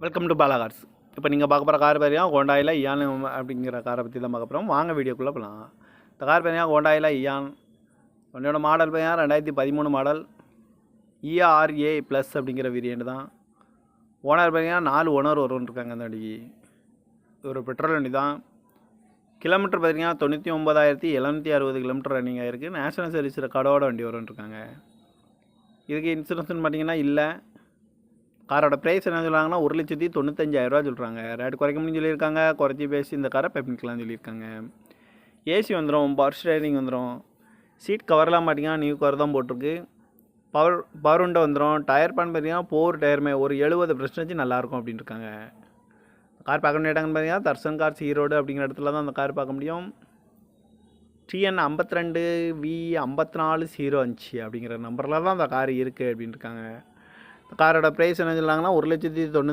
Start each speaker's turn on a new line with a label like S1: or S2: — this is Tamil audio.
S1: Welcome to Bala cars. இப்போ நீங்கள் பார்க்க போகிற கார் பார்த்தீங்கன்னா ஹோண்டாயில் இயான் அப்படிங்கிற காரை பற்றி தான் பார்க்க போகிறோம். வாங்க வீடியோக்குள்ளே போகலாம். இந்த கார் பார்த்தீங்கன்னா ஹோண்டாயில் இயான். வண்டியோட மாடல் பார்த்தீங்கன்னா 2013 மாடல். ERA ப்ளஸ் அப்படிங்கிற வேரியண்ட் தான். ஓனர் பார்த்தீங்கன்னா 4 ஓனர் வரும்ன்ருக்காங்க அந்த வண்டிக்கு. ஒரு பெட்ரோல் வண்டி தான். கிலோமீட்டர் பார்த்தீங்கன்னா 99,760 கிலோமீட்டர் ரன்னிங் ஆகிருக்கு. நேஷனல் சர்வீஸ் ரெக்கார்டோட வண்டி வரும்ன்ருக்காங்க. இதுக்கு இன்சூரன்ஸ்னு பார்த்தீங்கன்னா இல்லை. காரோட ப்ரைஸ் என்ன சொல்கிறாங்கன்னா 1,95,000 சொல்கிறாங்க. ரேட்டு குறைக்க முடியும்னு சொல்லியிருக்காங்க. குறைச்சி பேசி இந்த காரை பண்ணிக்கலாம்னு சொல்லியிருக்காங்க. ஏசி வந்துடும், பவர் ஸ்டேரிங் வந்துடும். சீட் கவர்லாம் பார்த்தீங்கன்னா நியூ கவர் தான் போட்டிருக்கு. பவர் உண்டை வந்துடும். டயர் பேன் பார்த்தீங்கன்னா 4 டயருமே ஒரு 70% நல்லாயிருக்கும் அப்படின்னு இருக்காங்க. கார் பார்க்க வேண்டிய இடங்கன்னு பார்த்தீங்கன்னா தர்சன் கார்ஸ் ஈரோடு அப்படிங்கிற இடத்துல தான் அந்த கார் பார்க்க முடியும். TN 52V5405 அப்படிங்கிற நம்பரில் தான் அந்த கார் இருக்குது அப்படின்னு இருக்காங்க. காரோட ப்ரைஸ் என்ன சொல்கிறாங்கன்னா 1,90,000